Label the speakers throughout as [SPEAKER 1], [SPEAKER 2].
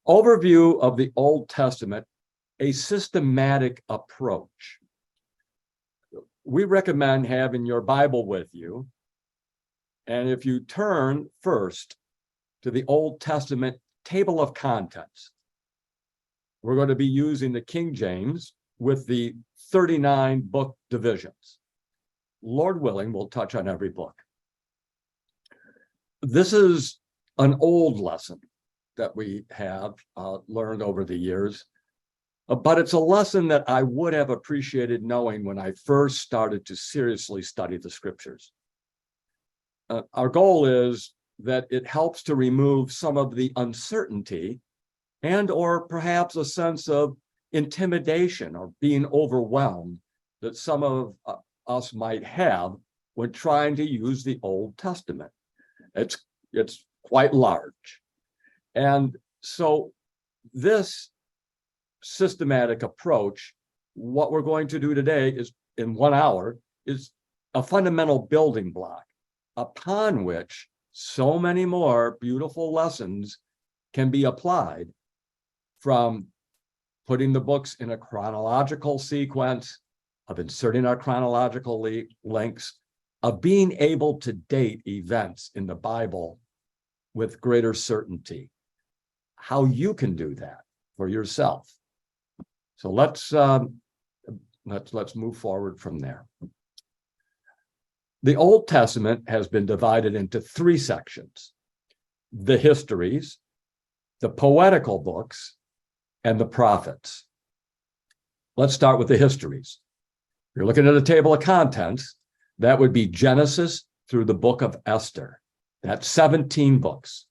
[SPEAKER 1] Overview of the Old Testament, a systematic approach. We recommend having your Bible with you. And if you turn first to the Old Testament table of contents, we're going to be using the King James with the 39 book divisions. Lord willing, we'll touch on every book. This is an old lesson that we have learned over the years, but it's a lesson that I would have appreciated knowing when I first started to seriously study the scriptures. Our goal is that it helps to remove some of the uncertainty and or perhaps a sense of intimidation or being overwhelmed that some of us might have when trying to use the Old Testament. It's quite large. And so this systematic approach, what we're going to do today is, in 1 hour, is a fundamental building block upon which so many more beautiful lessons can be applied, from putting the books in a chronological sequence, of inserting our chronological links, of being able to date events in the Bible with greater certainty. How you can do that for yourself. So let's move forward from there. The Old Testament has been divided into 3 sections: the histories, the poetical books, and the prophets. Let's start with the histories. If you're looking at a table of contents, that would be Genesis through the book of Esther. That's 17 books.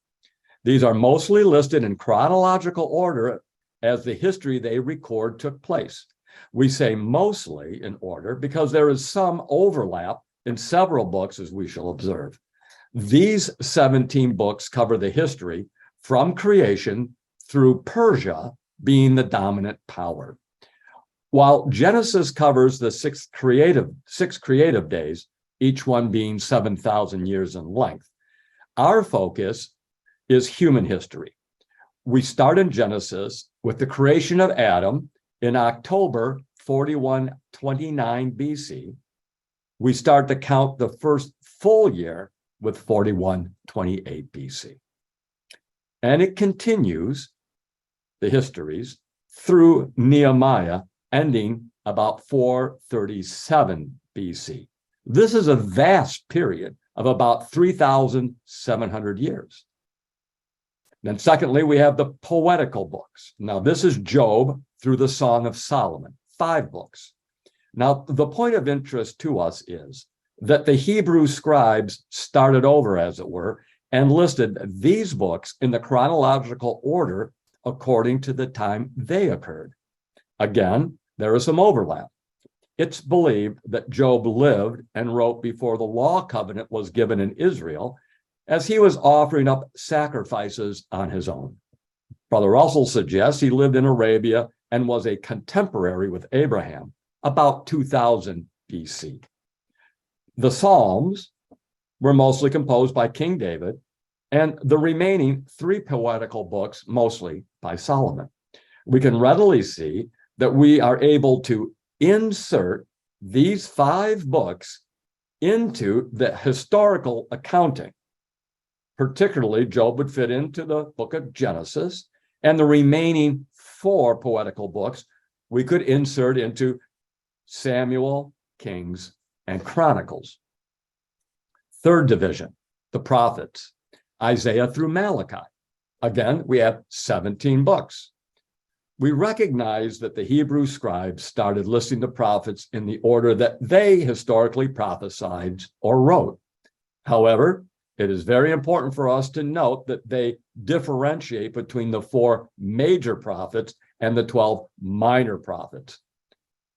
[SPEAKER 1] These are mostly listed in chronological order as the history they record took place. We say mostly in order because there is some overlap in several books, as we shall observe. These 17 books cover the history from creation through Persia being the dominant power. While Genesis covers the six creative days, each one being 7,000 years in length, our focus is human history. We start in Genesis with the creation of Adam in October 4129 BC. We start to count the first full year with 4128 BC. And it continues, the histories, through Nehemiah, ending about 437 BC. This is a vast period of about 3,700 years. Then secondly, we have the poetical books. Now, this is Job through the Song of Solomon, 5 books. Now, the point of interest to us is that the Hebrew scribes started over, as it were, and listed these books in the chronological order according to the time they occurred. Again, there is some overlap. It's believed that Job lived and wrote before the law covenant was given in Israel, as he was offering up sacrifices on his own. Brother Russell suggests he lived in Arabia and was a contemporary with Abraham, about 2000 BC. The Psalms were mostly composed by King David, and the remaining 3 poetical books mostly by Solomon. We can readily see that we are able to insert these 5 books into the historical accounting. Particularly, Job would fit into the book of Genesis, and the remaining 4 poetical books we could insert into Samuel, Kings, and Chronicles. Third division, the prophets, Isaiah through Malachi. Again, we have 17 books. We recognize that the Hebrew scribes started listing the prophets in the order that they historically prophesied or wrote. However, it is very important for us to note that they differentiate between the 4 major prophets and the 12 minor prophets.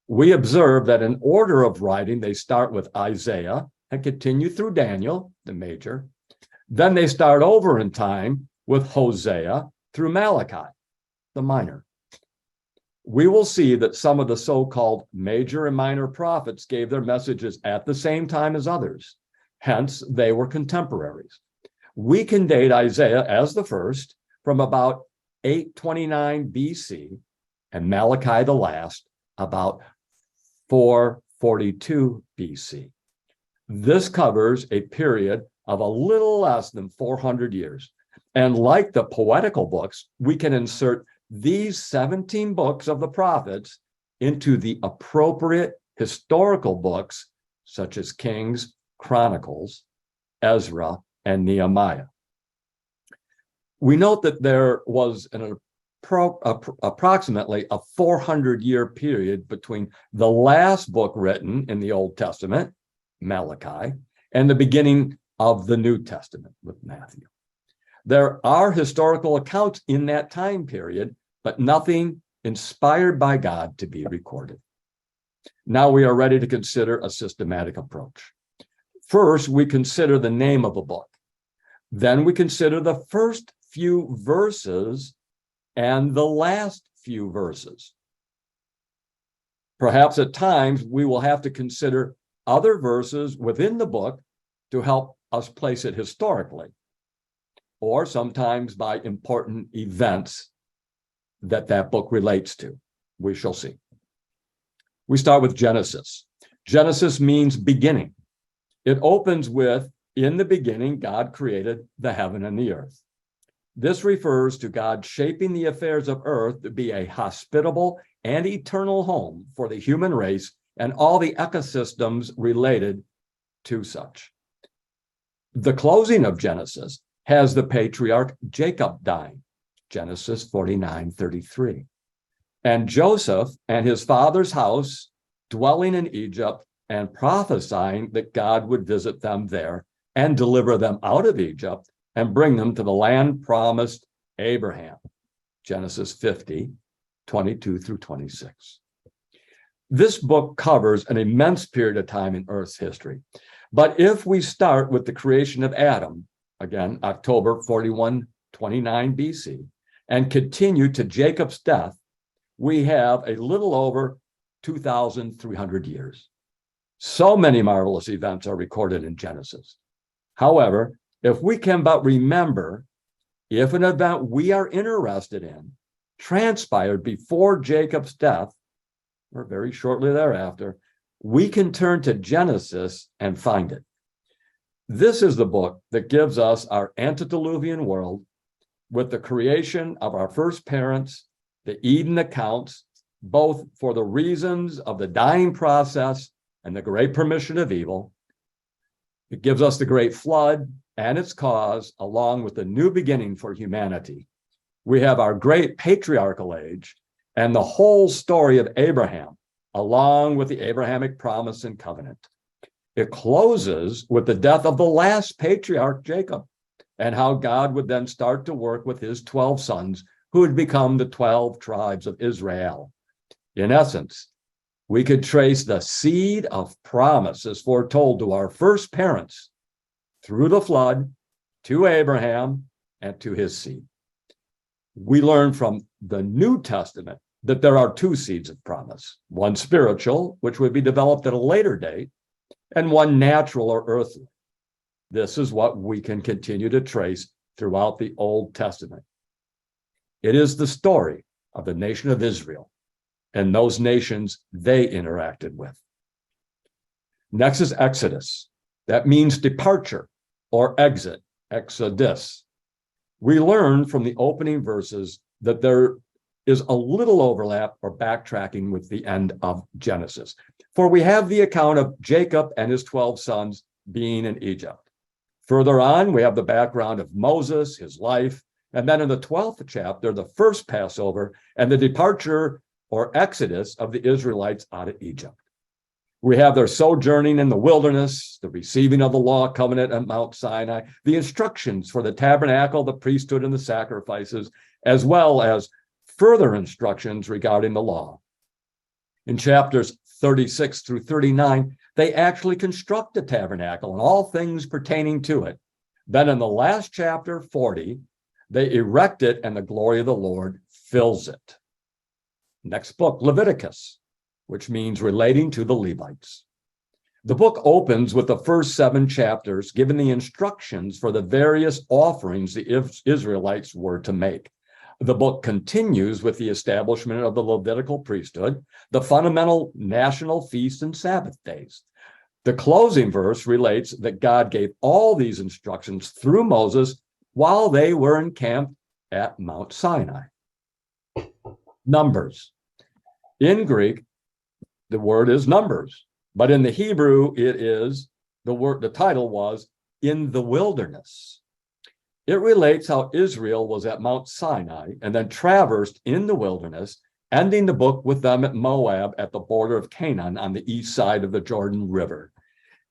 [SPEAKER 1] We observe that in order of writing, they start with Isaiah and continue through Daniel, the major. Then they start over in time with Hosea through Malachi, the minor. We will see that some of the so-called major and minor prophets gave their messages at the same time as others. Hence, they were contemporaries. We can date Isaiah as the first from about 829 BC, and Malachi the last about 442 BC. This covers a period of a little less than 400 years. And like the poetical books, we can insert these 17 books of the prophets into the appropriate historical books, such as Kings, Chronicles, Ezra, and Nehemiah. We note that there was approximately a 400-year period between the last book written in the Old Testament, Malachi, and the beginning of the New Testament with Matthew. There are historical accounts in that time period, but nothing inspired by God to be recorded. Now we are ready to consider a systematic approach. First, we consider the name of a book. Then we consider the first few verses and the last few verses. Perhaps at times we will have to consider other verses within the book to help us place it historically, or sometimes by important events that book relates to. We shall see. We start with Genesis. Genesis means beginning. It opens with, in the beginning, God created the heaven and the earth. This refers to God shaping the affairs of earth to be a hospitable and eternal home for the human race and all the ecosystems related to such. The closing of Genesis has the patriarch Jacob dying, Genesis 49:33, and Joseph and his father's house dwelling in Egypt and prophesying that God would visit them there and deliver them out of Egypt and bring them to the land promised Abraham, Genesis 50:22-26. This book covers an immense period of time in Earth's history. But if we start with the creation of Adam, again, October 4129 BC, and continue to Jacob's death, we have a little over 2,300 years. So many marvelous events are recorded in Genesis. However, if we can but remember, if an event we are interested in transpired before Jacob's death, or very shortly thereafter, we can turn to Genesis and find it. This is the book that gives us our antediluvian world with the creation of our first parents, the Eden accounts, both for the reasons of the dying process and the great permission of evil. It gives us the great flood and its cause, along with the new beginning for humanity. We have our great patriarchal age and the whole story of Abraham, along with the Abrahamic promise and covenant. It closes with the death of the last patriarch, Jacob, and how God would then start to work with his 12 sons, who would become the 12 tribes of Israel. In essence, we could trace the seed of promise as foretold to our first parents through the flood to Abraham and to his seed. We learn from the New Testament that there are two seeds of promise, one spiritual, which would be developed at a later date, and one natural or earthly. This is what we can continue to trace throughout the Old Testament. It is the story of the nation of Israel and those nations they interacted with. Next is Exodus. That means departure or exit, exodus. We learn from the opening verses that there is a little overlap or backtracking with the end of Genesis. For we have the account of Jacob and his 12 sons being in Egypt. Further on, we have the background of Moses, his life, and then in the 12th chapter, the first Passover and the departure or exodus of the Israelites out of Egypt. We have their sojourning in the wilderness, the receiving of the law covenant at Mount Sinai, the instructions for the tabernacle, the priesthood, and the sacrifices, as well as further instructions regarding the law. In chapters 36-39, they actually construct the tabernacle and all things pertaining to it. Then in the last chapter, 40, they erect it and the glory of the Lord fills it. Next book, Leviticus, which means relating to the Levites. The book opens with the first 7 chapters, giving the instructions for the various offerings the Israelites were to make. The book continues with the establishment of the Levitical priesthood, the fundamental national feasts and Sabbath days. The closing verse relates that God gave all these instructions through Moses while they were encamped at Mount Sinai. Numbers. In Greek, the word is numbers, but in the Hebrew, it is the title was in the wilderness. It relates how Israel was at Mount Sinai and then traversed in the wilderness, ending the book with them at Moab at the border of Canaan on the east side of the Jordan River.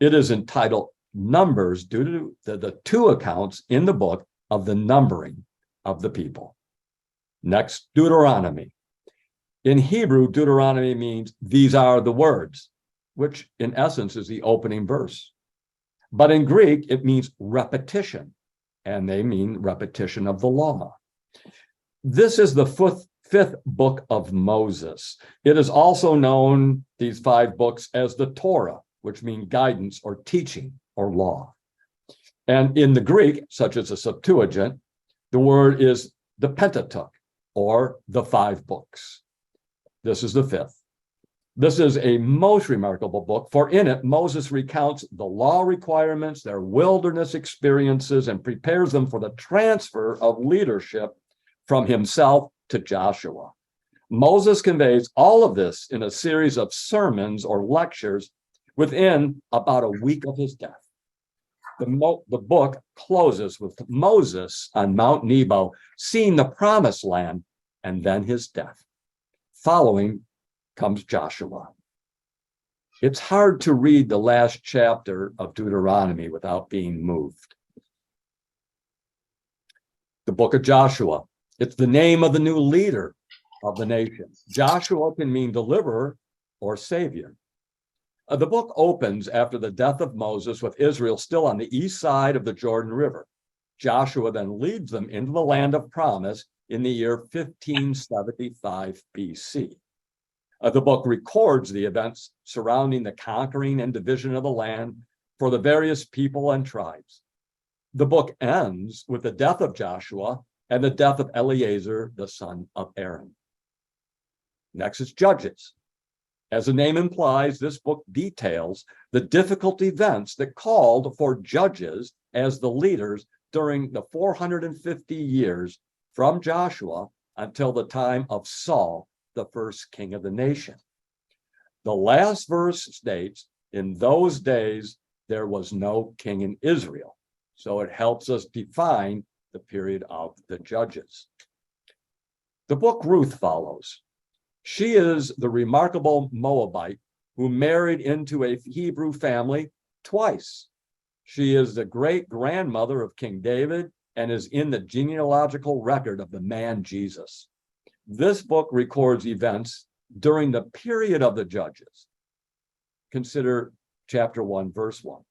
[SPEAKER 1] It is entitled Numbers due to the two accounts in the book of the numbering of the people. Next, Deuteronomy. In Hebrew, Deuteronomy means these are the words, which in essence is the opening verse. But in Greek, it means repetition, and they mean repetition of the law. This is the fifth book of Moses. It is also known, these 5 books, as the Torah, which mean guidance or teaching or law. And in the Greek, such as the Septuagint, the word is the Pentateuch, or the 5 books. This is the 5th. This is a most remarkable book, for in it, Moses recounts the law requirements, their wilderness experiences, and prepares them for the transfer of leadership from himself to Joshua. Moses conveys all of this in a series of sermons or lectures within about a week of his death. The book closes with Moses on Mount Nebo seeing the promised land and then his death. Following comes Joshua. It's hard to read the last chapter of Deuteronomy without being moved. The book of Joshua. It's the name of the new leader of the nation. Joshua can mean deliverer or savior. The book opens after the death of Moses with Israel still on the east side of the Jordan River. Joshua then leads them into the land of promise in the year 1575 BC. The book records the events surrounding the conquering and division of the land for the various people and tribes. The book ends with the death of Joshua and the death of Eleazar, the son of Aaron. Next is Judges. As the name implies, this book details the difficult events that called for judges as the leaders during the 450 years from Joshua until the time of Saul, the first king of the nation. The last verse states, in those days, there was no king in Israel. So it helps us define the period of the judges. The book Ruth follows. She is the remarkable Moabite who married into a Hebrew family twice. She is the great-grandmother of King David and is in the genealogical record of the man Jesus. This book records events during the period of the judges. Consider chapter 1, verse 1.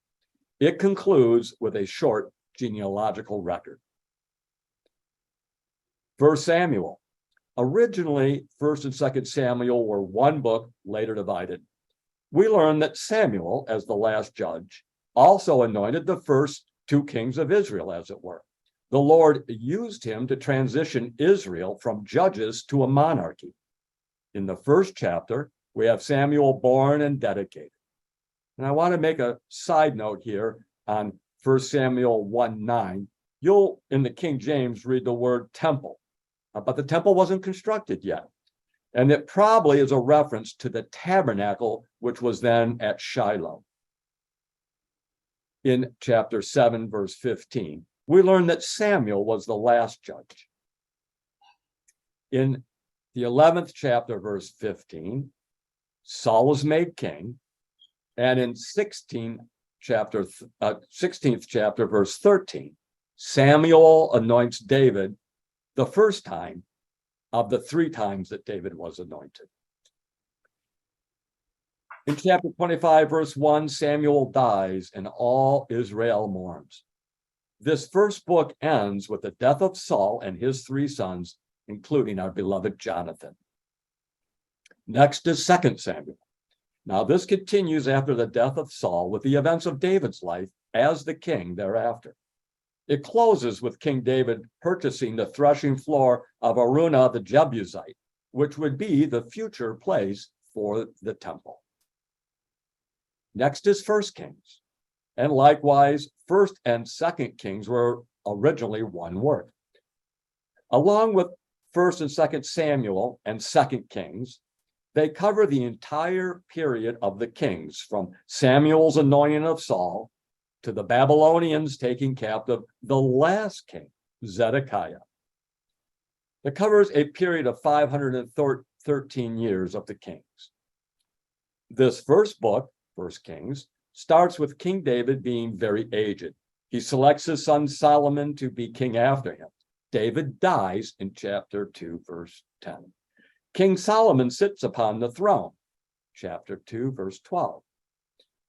[SPEAKER 1] It concludes with a short genealogical record. 1 Samuel. Originally, 1st and 2nd Samuel were one book, later divided. We learn that Samuel, as the last judge, also anointed the first 2 kings of Israel, as it were. The Lord used him to transition Israel from judges to a monarchy. In the first chapter, we have Samuel born and dedicated. And I want to make a side note here on 1 Samuel 1:9. You'll, in the King James, read the word temple, but the temple wasn't constructed yet. And it probably is a reference to the tabernacle, which was then at Shiloh. In chapter 7, verse 15, we learn that Samuel was the last judge. In the 11th chapter, verse 15, Saul was made king. And in 16th chapter, verse 13, Samuel anoints David the first time of the 3 times that David was anointed. In chapter 25, verse 1, Samuel dies and all Israel mourns. This first book ends with the death of Saul and his 3 sons, including our beloved Jonathan. Next is 2 Samuel. Now, this continues after the death of Saul with the events of David's life as the king thereafter. It closes with King David purchasing the threshing floor of Araunah the Jebusite, which would be the future place for the temple. Next is 1 Kings. And likewise, 1st and 2nd Kings were originally one work. Along with 1st and 2nd Samuel and 2nd Kings, they cover the entire period of the kings, from Samuel's anointing of Saul to the Babylonians taking captive the last king, Zedekiah. It covers a period of 513 years of the kings. This first book, 1 Kings, starts with King David being very aged. He selects his son Solomon to be king after him. David dies in chapter 2, verse 10. King Solomon sits upon the throne, chapter 2, verse 12.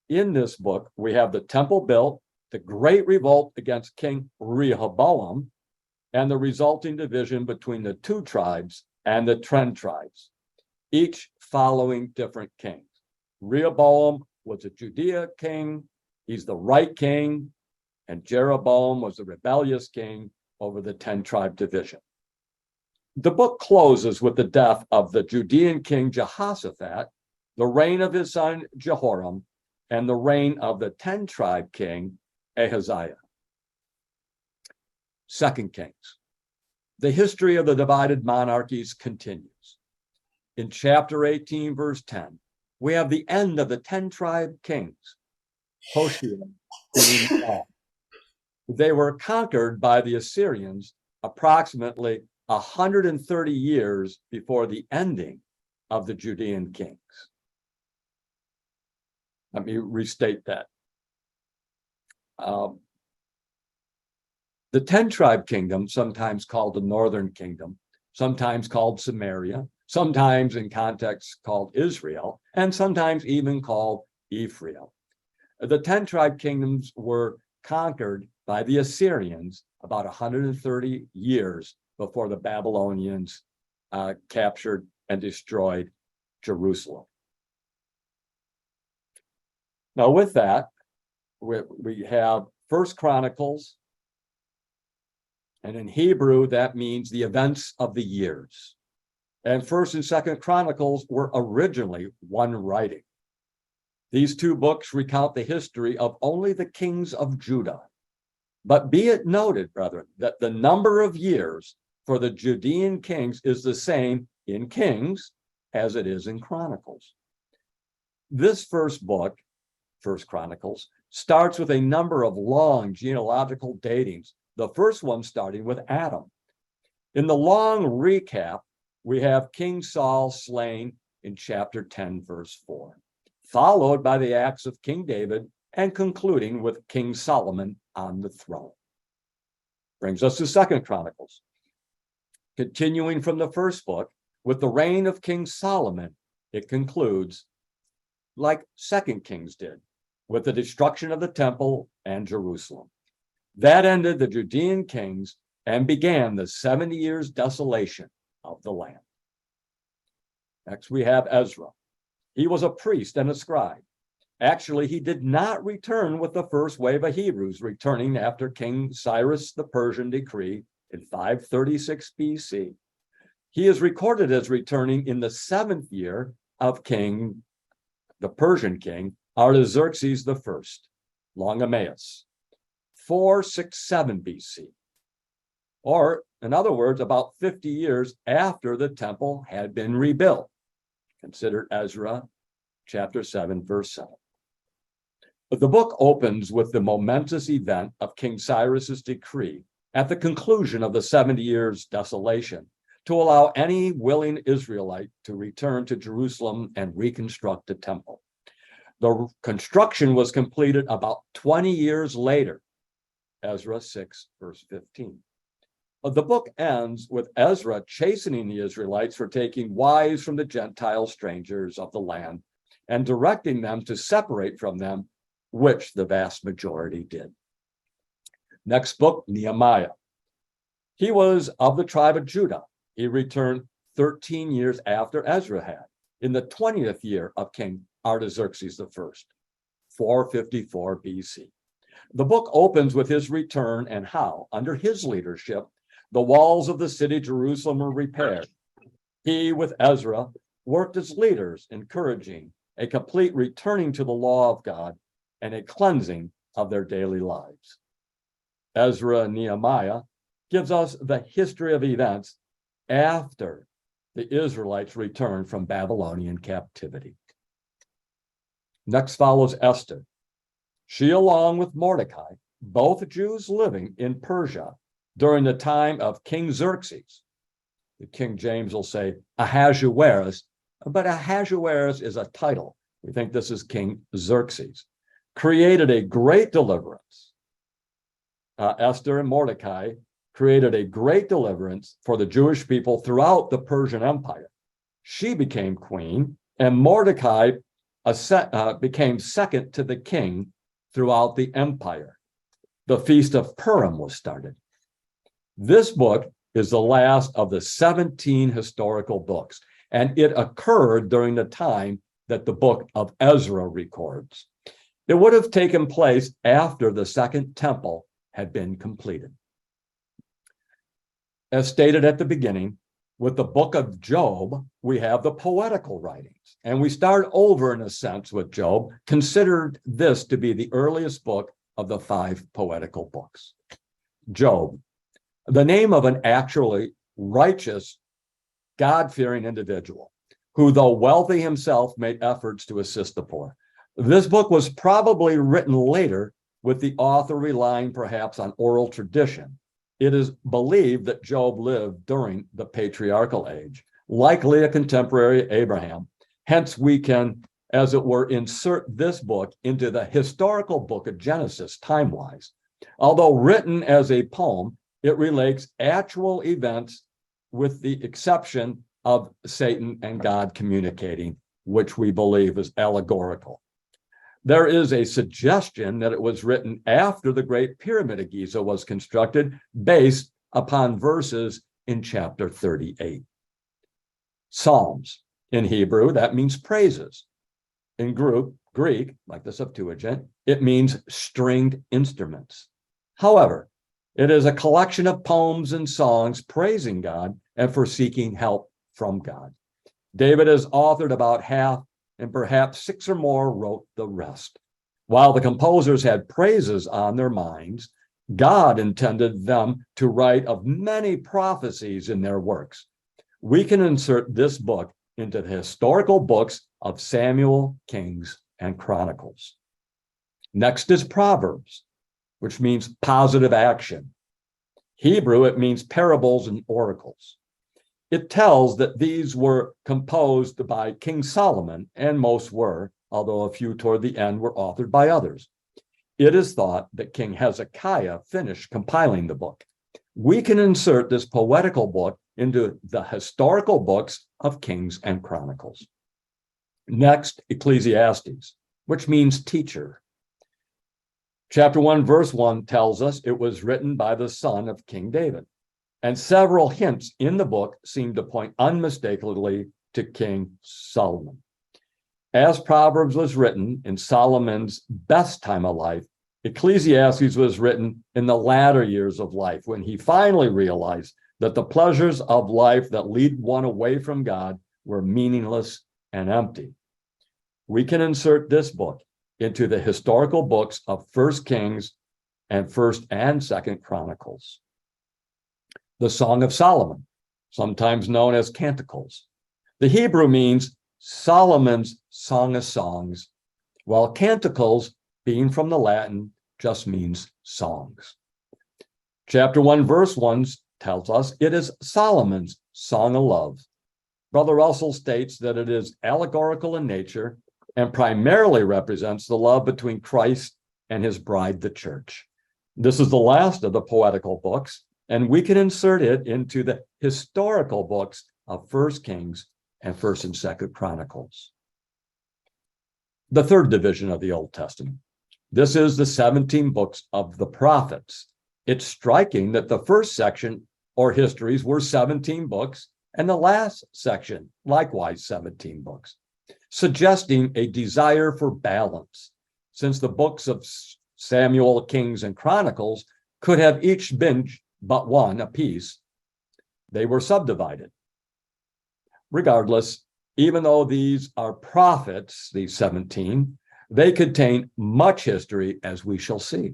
[SPEAKER 1] In this book, we have the temple built, the great revolt against King Rehoboam, and the resulting division between the 2 tribes and the 10 tribes, each following different kings. Rehoboam was a Judea king, he's the right king, and Jeroboam was the rebellious king over the 10-tribe division. The book closes with the death of the Judean king Jehoshaphat, the reign of his son Jehoram, and the reign of the 10-tribe king Ahaziah. 2 Kings. The history of the divided monarchies continues. In chapter 18, verse 10, we have the end of the 10-tribe kings. Hoshea being fall. They were conquered by the Assyrians approximately 130 years before the ending of the Judean kings. Let me restate that. The 10-tribe kingdom, sometimes called the Northern Kingdom, sometimes called Samaria, sometimes in context called Israel, and sometimes even called Ephraim. The 10-tribe kingdoms were conquered by the Assyrians about 130 years before the Babylonians captured and destroyed Jerusalem. Now with that, we have 1 Chronicles, and in Hebrew, that means the events of the years. And 1st and 2nd Chronicles were originally one writing. These 2 books recount the history of only the kings of Judah. But be it noted, brethren, that the number of years for the Judean kings is the same in Kings as it is in Chronicles. This first book, 1 Chronicles, starts with a number of long genealogical datings, the first one starting with Adam. In the long recap, we have King Saul slain in chapter 10, verse 4, followed by the acts of King David and concluding with King Solomon on the throne. Brings us to 2 Chronicles. Continuing from the first book, with the reign of King Solomon, it concludes like 2 Kings did, with the destruction of the temple and Jerusalem. That ended the Judean kings and began the 70 years desolation of the land. Next, we have Ezra. He was a priest and a scribe. Actually, he did not return with the first wave of Hebrews, returning after King Cyrus the Persian decree in 536 BC. He is recorded as returning in the 7th year of the Persian king, Artaxerxes I, Longimanus, 467 BC. Or, in other words, about 50 years after the temple had been rebuilt. Consider Ezra chapter 7, verse 7. But the book opens with the momentous event of King Cyrus's decree at the conclusion of the 70 years desolation to allow any willing Israelite to return to Jerusalem and reconstruct the temple. The construction was completed about 20 years later, Ezra 6, verse 15. The book ends with Ezra chastening the Israelites for taking wives from the Gentile strangers of the land and directing them to separate from them, which the vast majority did. Next book, Nehemiah. He was of the tribe of Judah. He returned 13 years after Ezra had, in the 20th year of King Artaxerxes I, 454 BC. The book opens with his return and how, under his leadership, the walls of the city Jerusalem were repaired. He, with Ezra, worked as leaders, encouraging a complete returning to the law of God and a cleansing of their daily lives. Ezra and Nehemiah gives us the history of events after the Israelites returned from Babylonian captivity. Next follows Esther. She, along with Mordecai, both Jews living in Persia during the time of King Xerxes. The King James will say Ahasuerus, but Ahasuerus is a title. We think this is King Xerxes. Created a great deliverance. Esther and Mordecai created a great deliverance for the Jewish people throughout the Persian Empire. She became queen, and Mordecai became second to the king throughout the empire. The Feast of Purim was started. This book is the last of the 17 historical books, and it occurred during the time that the book of Ezra records. It would have taken place after the Second Temple had been completed. As stated at the beginning, with the book of Job, we have the poetical writings, and we start over in a sense with Job, considered this to be the earliest book of the 5 poetical books. Job, the name of an actually righteous, God-fearing individual who, though wealthy himself, made efforts to assist the poor. This book was probably written later, with the author relying perhaps on oral tradition. It is believed that Job lived during the patriarchal age, likely a contemporary Abraham. Hence, we can, as it were, insert this book into the historical book of Genesis, time-wise. Although written as a poem, it relates actual events with the exception of Satan and God communicating, which we believe is allegorical. There is a suggestion that it was written after the Great Pyramid of Giza was constructed, based upon verses in chapter 38. Psalms, in Hebrew, that means praises. In Greek, like the Septuagint, it means stringed instruments. However, it is a collection of poems and songs praising God and for seeking help from God. David has authored about half, and perhaps 6 or more wrote the rest. While the composers had praises on their minds, God intended them to write of many prophecies in their works. We can insert this book into the historical books of Samuel, Kings, and Chronicles. Next is Proverbs, which means positive action. Hebrew, it means parables and oracles. It tells that these were composed by King Solomon, and most were, although a few toward the end were authored by others. It is thought that King Hezekiah finished compiling the book. We can insert this poetical book into the historical books of Kings and Chronicles. Next, Ecclesiastes, which means teacher. Chapter 1, verse 1 tells us it was written by the son of King David. And several hints in the book seem to point unmistakably to King Solomon. As Proverbs was written in Solomon's best time of life, Ecclesiastes was written in the latter years of life, when he finally realized that the pleasures of life that lead one away from God were meaningless and empty. We can insert this book into the historical books of 1 Kings and 1 and 2 Chronicles. The Song of Solomon, sometimes known as Canticles. The Hebrew means Solomon's Song of Songs, while Canticles, being from the Latin, just means songs. Chapter 1, verse 1 tells us it is Solomon's Song of Love. Brother Russell states that it is allegorical in nature and primarily represents the love between Christ and his bride, the church. This is the last of the poetical books, and we can insert it into the historical books of 1 Kings and 1 and 2 Chronicles. The third division of the Old Testament. This is the 17 books of the prophets. It's striking that the first section, or histories, were 17 books, and the last section, likewise 17 books, suggesting a desire for balance, since the books of Samuel, Kings, and Chronicles could have each been but one apiece. They were subdivided. Regardless, even though these are prophets, these 17, they contain much history, as we shall see.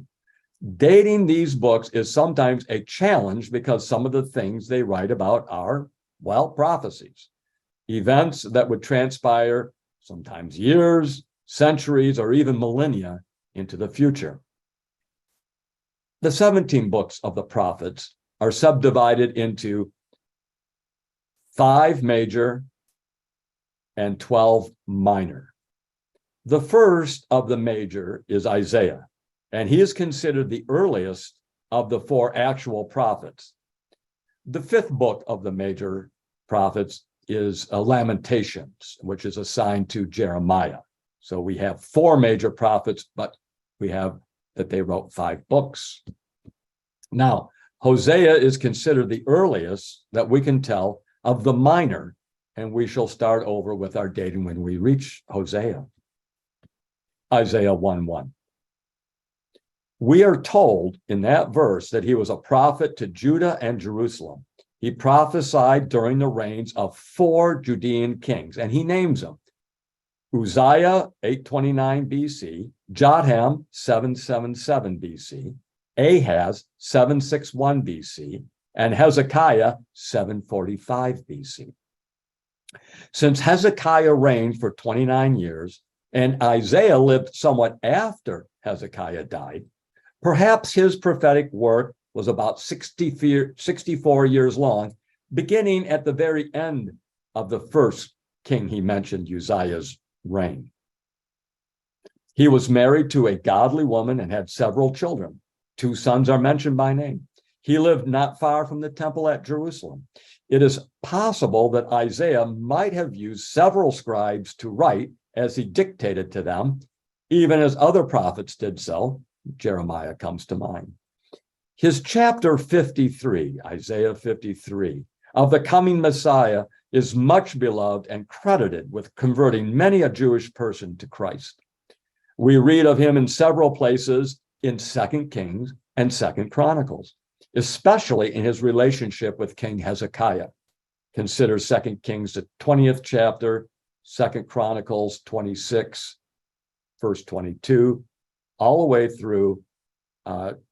[SPEAKER 1] Dating these books is sometimes a challenge because some of the things they write about are, well, prophecies, events that would transpire sometimes years, centuries, or even millennia into the future. The 17 books of the prophets are subdivided into 5 major and 12 minor. The first of the major is Isaiah, and he is considered the earliest of the 4 actual prophets. The 5th book of the major prophets is Lamentations, which is assigned to Jeremiah. So we have 4 major prophets, but we have that they wrote 5 books. Now, Hosea is considered the earliest that we can tell of the minor, and we shall start over with our dating when we reach Hosea. Isaiah 1:1. We are told in that verse that he was a prophet to Judah and Jerusalem. He prophesied during the reigns of 4 Judean kings, and he names them: Uzziah, 829 BC, Jotham, 777 BC, Ahaz, 761 BC, and Hezekiah, 745 BC. Since Hezekiah reigned for 29 years, and Isaiah lived somewhat after Hezekiah died, perhaps his prophetic work was about 64 years long, beginning at the very end of the first king he mentioned, Uzziah's reign. He was married to a godly woman and had several children. 2 sons are mentioned by name. He lived not far from the temple at Jerusalem. It is possible that Isaiah might have used several scribes to write as he dictated to them, even as other prophets did so. Jeremiah comes to mind. His chapter 53, Isaiah 53, of the coming Messiah is much beloved and credited with converting many a Jewish person to Christ. We read of him in several places in 2 Kings and 2 Chronicles, especially in his relationship with King Hezekiah. Consider 2 Kings, the 20th chapter, 2 Chronicles 26, verse 22, all the way through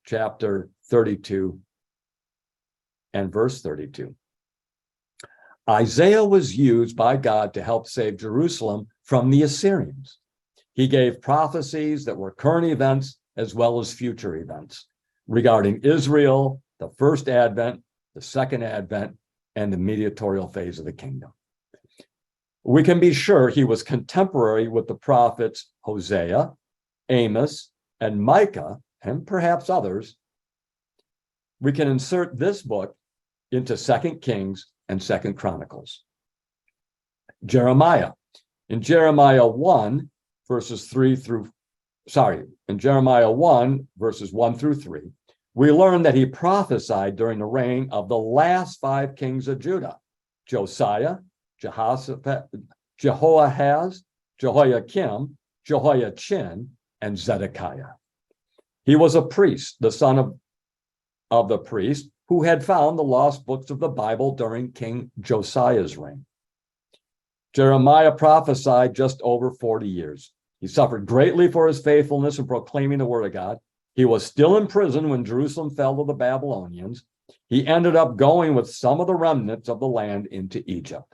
[SPEAKER 1] chapter 32 and verse 32. Isaiah was used by God to help save Jerusalem from the Assyrians. He gave prophecies that were current events as well as future events regarding Israel, the first advent, the second advent, and the mediatorial phase of the kingdom. We can be sure he was contemporary with the prophets Hosea, Amos, and Micah, and perhaps others. We can insert this book into 2 Kings and 2 Chronicles. Jeremiah. In Jeremiah 1, verses 1 through 3, we learn that he prophesied during the reign of the last 5 kings of Judah: Josiah, Jehoahaz, Jehoiakim, Jehoiachin, and Zedekiah. He was a priest, the son of the priest who had found the lost books of the Bible during King Josiah's reign. Jeremiah prophesied just over 40 years. He suffered greatly for his faithfulness in proclaiming the word of God. He was still in prison when Jerusalem fell to the Babylonians. He ended up going with some of the remnants of the land into Egypt.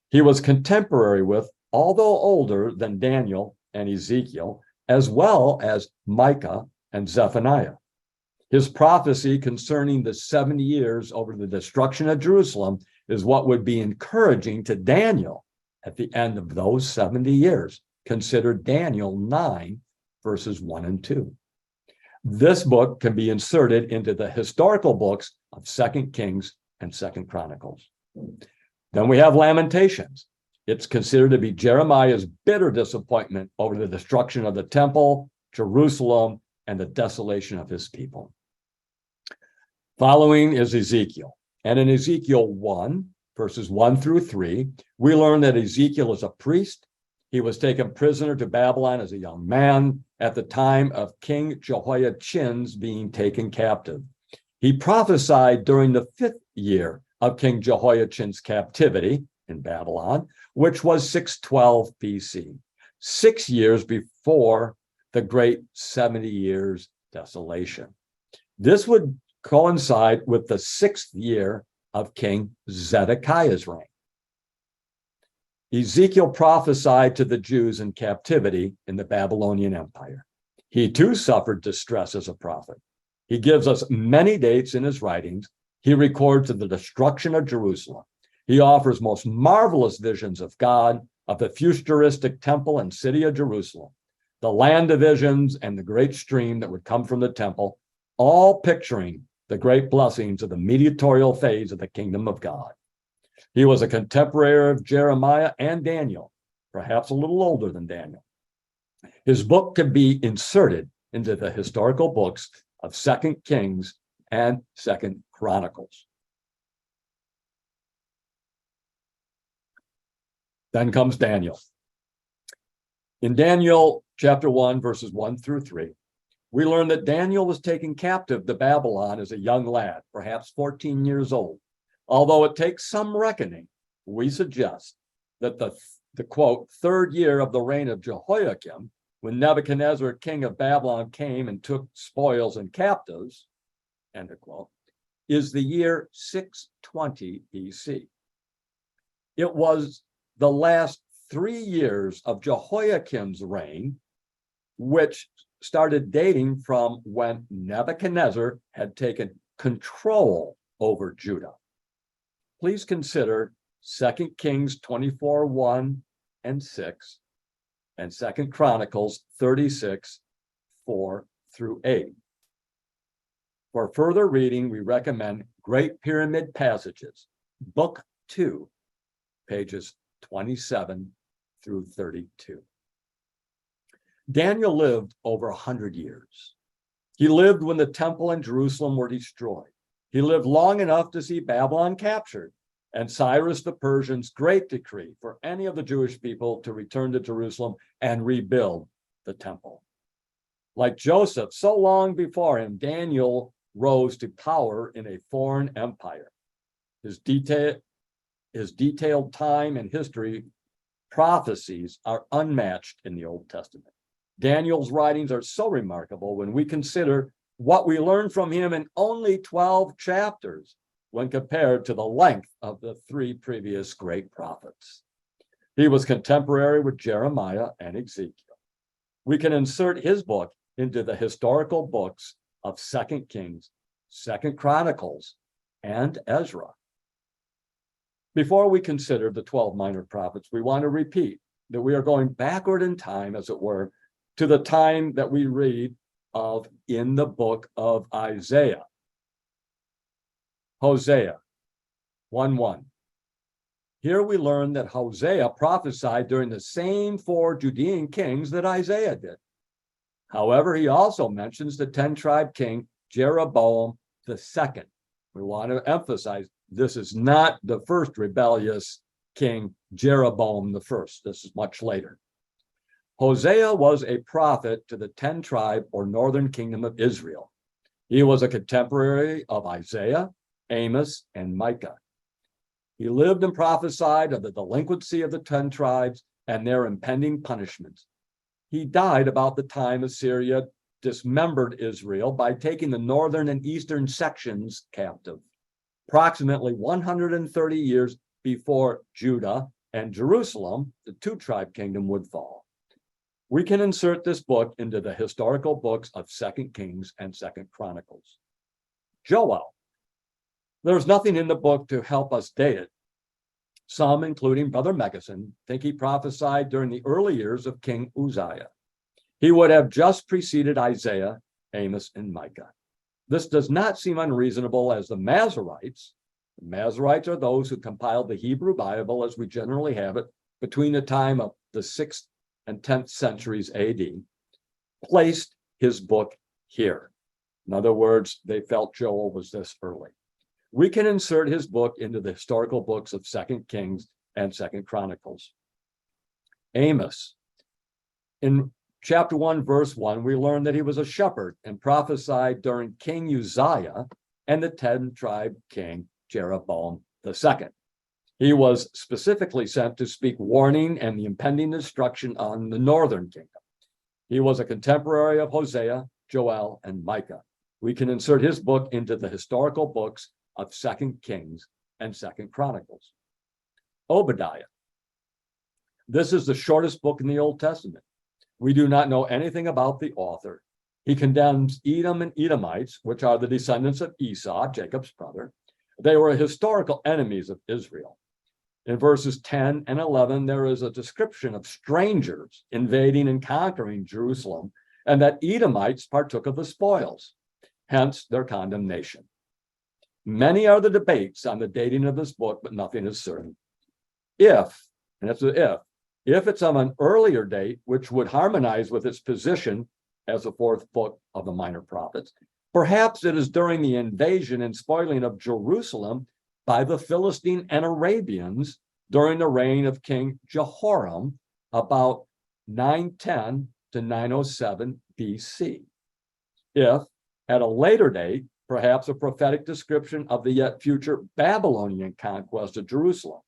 [SPEAKER 1] He was contemporary with, although older than Daniel and Ezekiel, as well as Micah and Zephaniah. His prophecy concerning the 70 years over the destruction of Jerusalem is what would be encouraging to Daniel at the end of those 70 years. Consider Daniel 9, verses 1 and 2. This book can be inserted into the historical books of 2 Kings and 2 Chronicles. Then we have Lamentations. It's considered to be Jeremiah's bitter disappointment over the destruction of the temple, Jerusalem, and the desolation of his people. Following is Ezekiel. And in Ezekiel 1, verses 1 through 3, we learn that Ezekiel is a priest. He was taken prisoner to Babylon as a young man at the time of King Jehoiachin's being taken captive. He prophesied during the 5th year of King Jehoiachin's captivity in Babylon, which was 612 BC, 6 years before the great 70 years desolation. This would coincide with the 6th year of King Zedekiah's reign. Ezekiel prophesied to the Jews in captivity in the Babylonian Empire. He too suffered distress as a prophet. He gives us many dates in his writings. He records the destruction of Jerusalem. He offers most marvelous visions of God, of the futuristic temple and city of Jerusalem, the land divisions and the great stream that would come from the temple, all picturing the great blessings of the mediatorial phase of the kingdom of God. He was a contemporary of Jeremiah and Daniel, perhaps a little older than Daniel. His book could be inserted into the historical books of 2 Kings and 2 Chronicles. Then comes Daniel. In Daniel chapter 1, verses 1 through 3, we learn that Daniel was taken captive to Babylon as a young lad, perhaps 14 years old. Although it takes some reckoning, we suggest that the quote, 3rd year of the reign of Jehoiakim, when Nebuchadnezzar, king of Babylon, came and took spoils and captives, end of quote, is the year 620 BC. It was the last 3 years of Jehoiakim's reign, which started dating from when Nebuchadnezzar had taken control over Judah. Please consider 2 Kings 24, 1 and 6, and 2 Chronicles 36, 4 through 8. For further reading, we recommend Great Pyramid Passages, Book 2, pages 27 through 32. Daniel lived over 100 years. He lived when the temple and Jerusalem were destroyed. He lived long enough to see Babylon captured and Cyrus the Persian's great decree for any of the Jewish people to return to Jerusalem and rebuild the temple. Like Joseph, so long before him, Daniel rose to power in a foreign empire. His detailed time and history prophecies are unmatched in the Old Testament. Daniel's writings are so remarkable when we consider what we learned from him in only 12 chapters when compared to the length of the 3 previous great prophets. He was contemporary with Jeremiah and Ezekiel. We can insert his book into the historical books of 2 Kings, 2 Chronicles, and Ezra. Before we consider the 12 minor prophets, we want to repeat that we are going backward in time, as it were, to the time that we read of in the book of Isaiah. Hosea 1:1. Here we learn that Hosea prophesied during the same 4 Judean kings that Isaiah did. However, he also mentions the 10-tribe king Jeroboam II. We want to emphasize this is not the first rebellious king Jeroboam I. This is much later. Hosea was a prophet to the 10-tribe or northern kingdom of Israel. He was a contemporary of Isaiah, Amos, and Micah. He lived and prophesied of the delinquency of the 10 tribes and their impending punishments. He died about the time Assyria dismembered Israel by taking the northern and eastern sections captive, approximately 130 years before Judah and Jerusalem, the 2-tribe kingdom, would fall. We can insert this book into the historical books of 2 Kings and 2 Chronicles. Joel. There's nothing in the book to help us date it. Some, including Brother Megason, think he prophesied during the early years of King Uzziah. He would have just preceded Isaiah, Amos, and Micah. This does not seem unreasonable, as the Masoretes are those who compiled the Hebrew Bible as we generally have it between the time of the 6th and 10th centuries AD, placed his book here. In other words, they felt Joel was this early. We can insert his book into the historical books of 2 Kings and 2 Chronicles. Amos. In chapter 1, verse 1, we learn that he was a shepherd and prophesied during King Uzziah and the 10-tribe king Jeroboam II. He was specifically sent to speak warning and the impending destruction on the northern kingdom. He was a contemporary of Hosea, Joel, and Micah. We can insert his book into the historical books of 2 Kings and 2 Chronicles. Obadiah. This is the shortest book in the Old Testament. We do not know anything about the author. He condemns Edom and Edomites, which are the descendants of Esau, Jacob's brother. They were historical enemies of Israel. In verses 10 and 11, there is a description of strangers invading and conquering Jerusalem, and that Edomites partook of the spoils, hence their condemnation. Many are the debates on the dating of this book, but nothing is certain. If, and that's an if it's of an earlier date, which would harmonize with its position as the fourth book of the minor prophets, perhaps it is during the invasion and spoiling of Jerusalem by the Philistine and Arabians during the reign of King Jehoram, about 910 to 907 BC. If, at a later date, perhaps a prophetic description of the yet future Babylonian conquest of Jerusalem.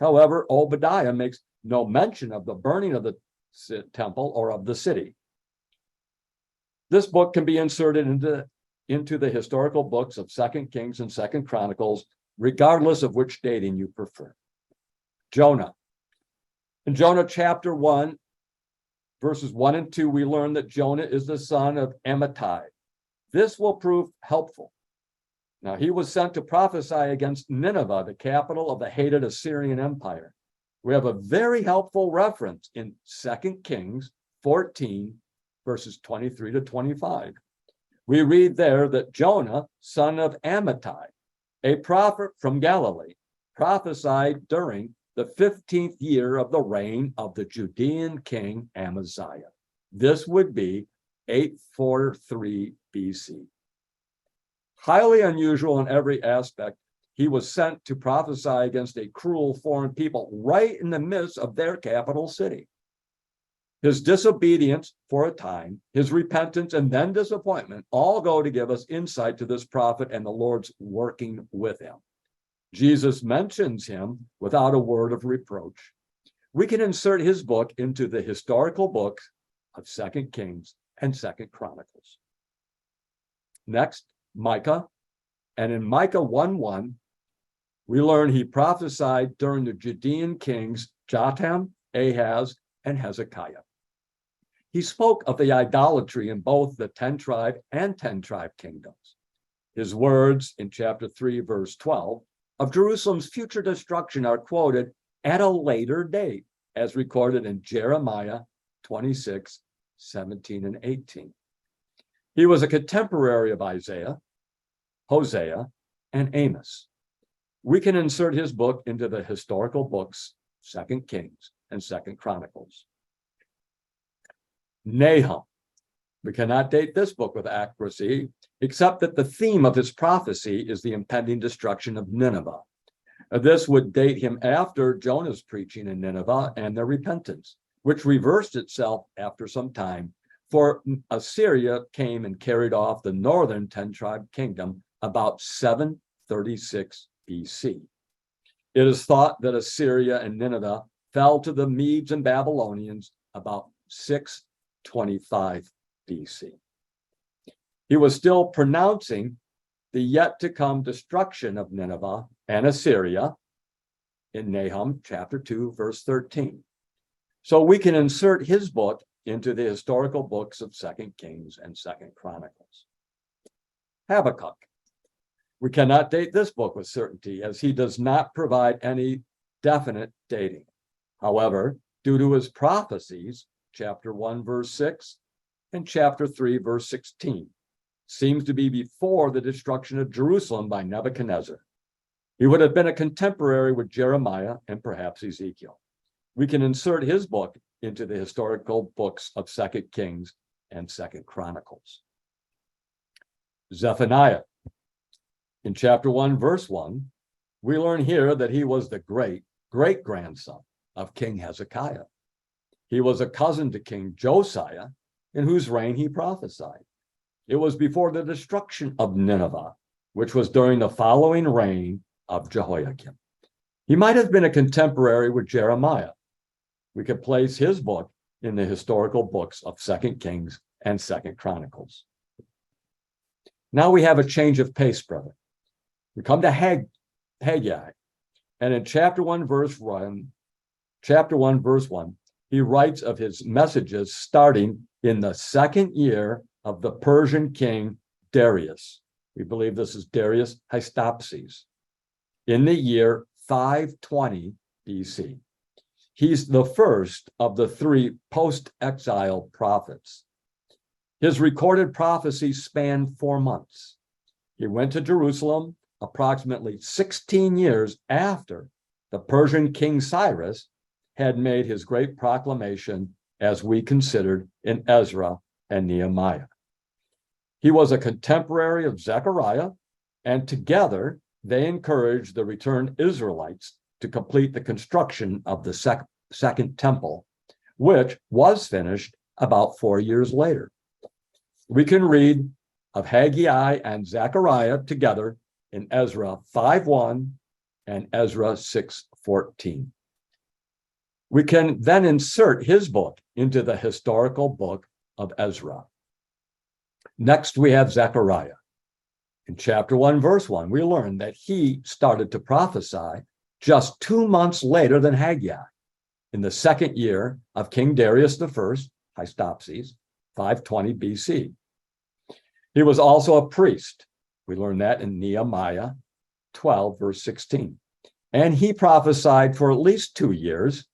[SPEAKER 1] However, Obadiah makes no mention of the burning of the temple or of the city. This book can be inserted into the historical books of 2 Kings and 2 Chronicles, regardless of which dating you prefer. Jonah. In Jonah chapter 1, verses 1 and 2, we learn that Jonah is the son of Amittai. This will prove helpful. Now, he was sent to prophesy against Nineveh, the capital of the hated Assyrian Empire. We have a very helpful reference in 2 Kings 14, verses 23 to 25. We read there that Jonah, son of Amittai, a prophet from Galilee, prophesied during the 15th year of the reign of the Judean king Amaziah. This would be 843 BC. Highly unusual in every aspect, he was sent to prophesy against a cruel foreign people right in the midst of their capital city. His disobedience for a time, his repentance, and then disappointment all go to give us insight to this prophet and the Lord's working with him. Jesus mentions him without a word of reproach. We can insert his book into the historical books of 2 Kings and 2 Chronicles. Next, Micah. And in Micah 1:1, we learn he prophesied during the Judean kings Jotham, Ahaz, and Hezekiah. He spoke of the idolatry in both the 10-tribe and 10-tribe kingdoms. His words in chapter 3, verse 12, of Jerusalem's future destruction are quoted at a later date, as recorded in Jeremiah 26, 17, and 18. He was a contemporary of Isaiah, Hosea, and Amos. We can insert his book into the historical books, 2 Kings and 2 Chronicles. Nahum. We cannot date this book with accuracy, except that the theme of his prophecy is the impending destruction of Nineveh. This would date him after Jonah's preaching in Nineveh and their repentance, which reversed itself after some time, for Assyria came and carried off the northern 10-tribe kingdom about 736 BC. It is thought that Assyria and Nineveh fell to the Medes and Babylonians about 625 BC. He was still pronouncing the yet to come destruction of Nineveh and Assyria in Nahum chapter 2, verse 13. So we can insert his book into the historical books of 2 Kings and 2 Chronicles. Habakkuk. We cannot date this book with certainty, as he does not provide any definite dating. However, due to his prophecies, chapter 1, verse 6, and chapter 3, verse 16, seems to be before the destruction of Jerusalem by Nebuchadnezzar. He would have been a contemporary with Jeremiah and perhaps Ezekiel. We can insert his book into the historical books of 2 Kings and 2 Chronicles. Zephaniah. In chapter 1, verse 1, we learn here that he was the great-great-grandson of King Hezekiah. He was a cousin to King Josiah, in whose reign he prophesied. It was before the destruction of Nineveh, which was during the following reign of Jehoiakim. He might have been a contemporary with Jeremiah. We could place his book in the historical books of 2 Kings and 2 Chronicles. Now we have a change of pace, brother. We come to Haggai, and in chapter 1, verse 1, he writes of his messages starting in the second year of the Persian king Darius. We believe this is Darius Hystaspes, in the year 520 BC. He's the first of the three post-exile prophets. His recorded prophecies spanned 4 months. He went to Jerusalem approximately 16 years after the Persian king Cyrus had made his great proclamation, as we considered in Ezra and Nehemiah. He was a contemporary of Zechariah, and together they encouraged the returned Israelites to complete the construction of the second temple, which was finished about 4 years later. We can read of Haggai and Zechariah together in Ezra 5:1 and Ezra 6:14. We can then insert his book into the historical book of Ezra. Next, we have Zechariah. In chapter 1, verse 1, we learn that he started to prophesy just 2 months later than Haggai, in the second year of King Darius I, Hystaspes, 520 BC. He was also a priest. We learn that in Nehemiah 12, verse 16. And he prophesied for at least 2 years.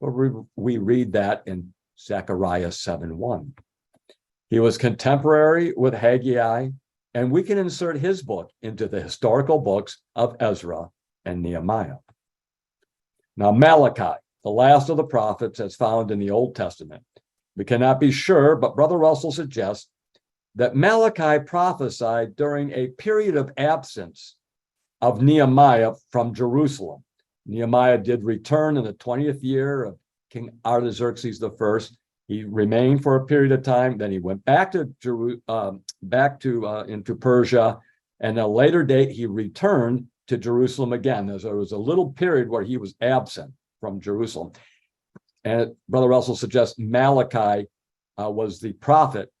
[SPEAKER 1] We read that in Zechariah 7:1. He was contemporary with Haggai, and we can insert his book into the historical books of Ezra and Nehemiah. Now, Malachi, the last of the prophets as found in the Old Testament. We cannot be sure, but Brother Russell suggests that Malachi prophesied during a period of absence of Nehemiah from Jerusalem. Nehemiah did return in the 20th year of King Artaxerxes I. He remained for a period of time, then he went back to into Persia, and at a later date he returned to Jerusalem again. There was a little period where he was absent from Jerusalem. And Brother Russell suggests Malachi was the prophet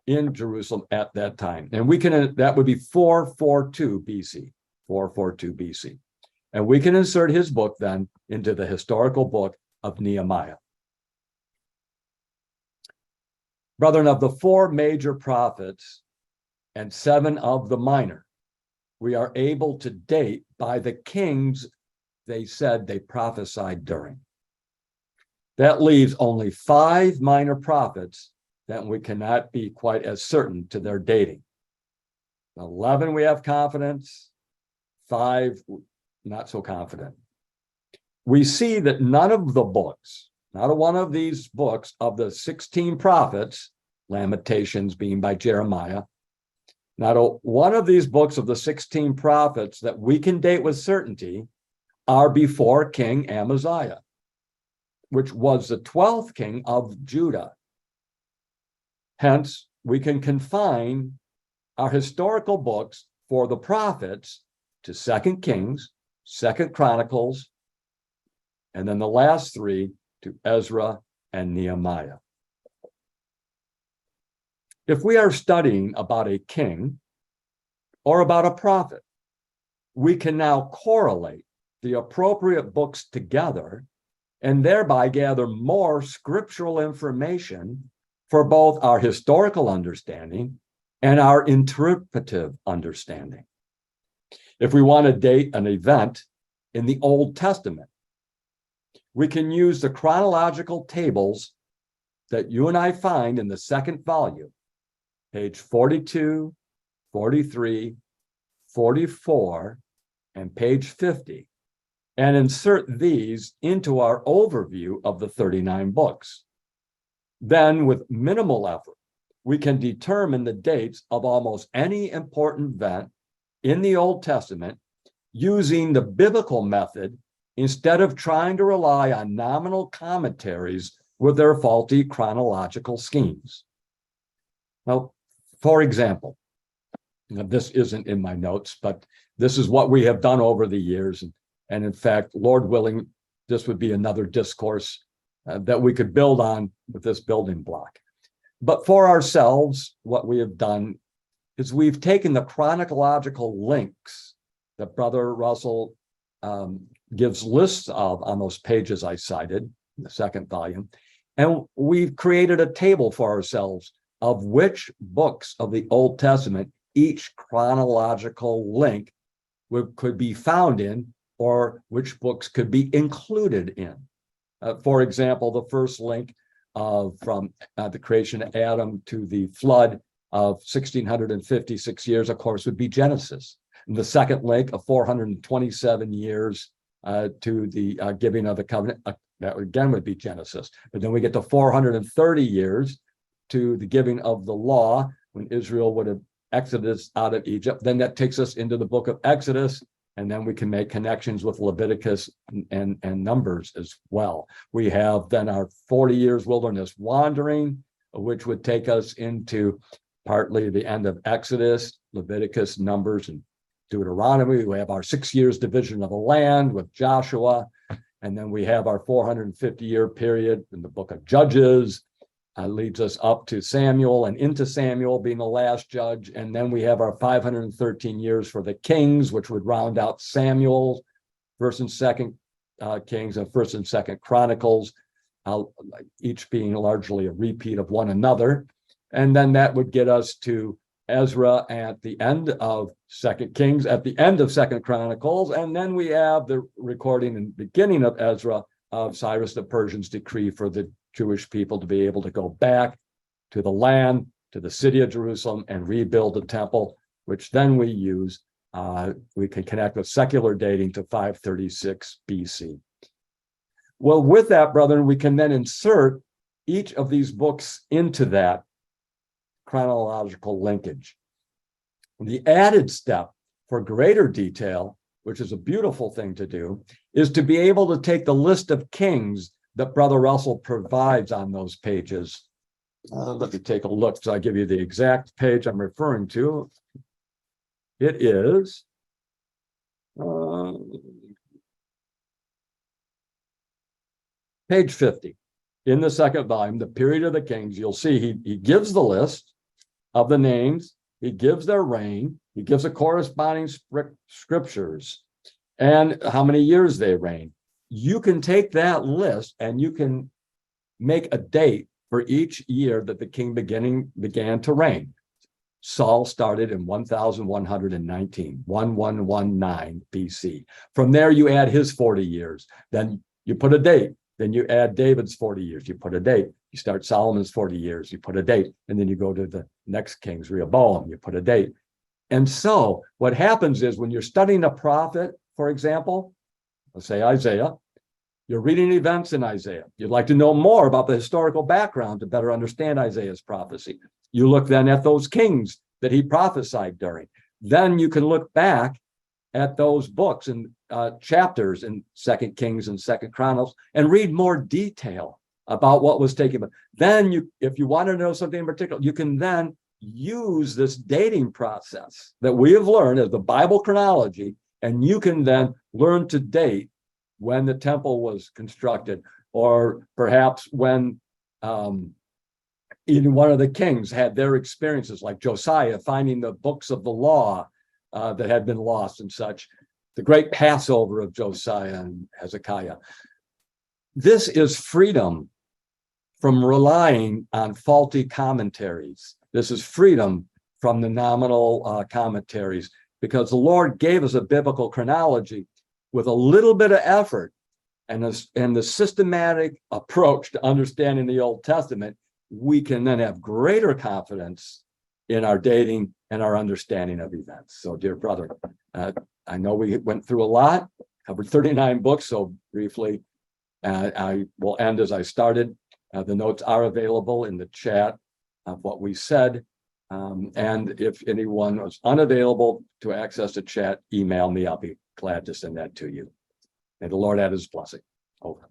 [SPEAKER 1] in Jerusalem at that time. And that would be 442 BC, 442 BC. And we can insert his book then into the historical book of Nehemiah. Brethren, of the 4 major prophets and 7 of the minor, we are able to date by the kings they said they prophesied during. That leaves only 5 minor prophets that we cannot be quite as certain to their dating. 11 we have confidence, 5 not so confident. We see that none of the books, not one of these books of the 16 prophets, Lamentations being by Jeremiah, not one of these books of the 16 prophets that we can date with certainty are before King Amaziah, which was the 12th king of Judah. Hence, we can confine our historical books for the prophets to 2 Kings, 2 Chronicles, and then the last 3 to Ezra and Nehemiah. If we are studying about a king or about a prophet, we can now correlate the appropriate books together and thereby gather more scriptural information for both our historical understanding and our interpretive understanding. If we want to date an event in the Old Testament, we can use the chronological tables that you and I find in the 2nd volume, page 42, 43, 44, and page 50, and insert these into our overview of the 39 books. Then, with minimal effort, we can determine the dates of almost any important event in the Old Testament using the biblical method instead of trying to rely on nominal commentaries with their faulty chronological schemes. Now, for example, this isn't in my notes, but this is what we have done over the years. And in fact, Lord willing, this would be another discourse that we could build on with this building block. But for ourselves, what we have done is we've taken the chronological links that Brother Russell gives lists of on those pages I cited in the second volume, and we've created a table for ourselves of which books of the Old Testament each chronological link could be found in, or which books could be included in. For example, the first link from the creation of Adam to the flood of 1656 years, of course, would be Genesis. And the second link of 427 years to the giving of the covenant, that again would be Genesis. But then we get to 430 years to the giving of the law, when Israel would have Exodus out of Egypt. Then that takes us into the book of Exodus, and then we can make connections with Leviticus and Numbers as well. We have then our 40 years wilderness wandering, which would take us into partly the end of Exodus, Leviticus, Numbers, and Deuteronomy. We have our 6 years division of the land with Joshua, and then we have our 450-year period in the book of Judges. Leads us up to Samuel and into Samuel being the last judge. And then we have our 513 years for the kings, which would round out Samuel, First and Second Kings, and First and Second Chronicles, each being largely a repeat of one another. And then that would get us to Ezra at the end of Second Kings, at the end of Second Chronicles. And then we have the recording and beginning of Ezra of Cyrus the Persian's decree for the Jewish people to be able to go back to the land, to the city of Jerusalem, and rebuild the temple, which then we use. We can connect with secular dating to 536 BC. Well, with that, brethren, we can then insert each of these books into that chronological linkage. The added step for greater detail, which is a beautiful thing to do, is to be able to take the list of kings that Brother Russell provides on those pages. Let me take a look so I give you the exact page I'm referring to. It is page 50 in the second volume, the period of the kings. You'll see he gives the list of the names, he gives their reign, he gives the corresponding scriptures and how many years they reigned. You can take that list and you can make a date for each year that the king began to reign. Saul started in 1119, 1119 BC. From there, you add his 40 years. Then you put a date. Then you add David's 40 years. You put a date. You start Solomon's 40 years. You put a date. And then you go to the next kings, Rehoboam. You put a date. And so what happens is when you're studying a prophet, for example, let's say Isaiah, you're reading events in Isaiah. You'd like to know more about the historical background to better understand Isaiah's prophecy. You look then at those kings that he prophesied during. Then you can look back at those books and chapters in Second Kings and Second Chronicles and read more detail about what was taking place. Then if you want to know something in particular, you can then use this dating process that we have learned as the Bible chronology, and you can then learn to date when the temple was constructed, or perhaps when even one of the kings had their experiences, like Josiah finding the books of the law that had been lost and such, the great Passover of Josiah and Hezekiah. This is freedom from relying on faulty commentaries. This is freedom from the nominal commentaries, because the Lord gave us a biblical chronology with a little bit of effort and the systematic approach to understanding the Old Testament. We can then have greater confidence in our dating and our understanding of events. So, dear brother, I know we went through a lot, covered 39 books, so briefly, I will end as I started. The notes are available in the chat of what we said. And if anyone was unavailable to access the chat, email me. I'll be glad to send that to you. May the Lord add his blessing. Over.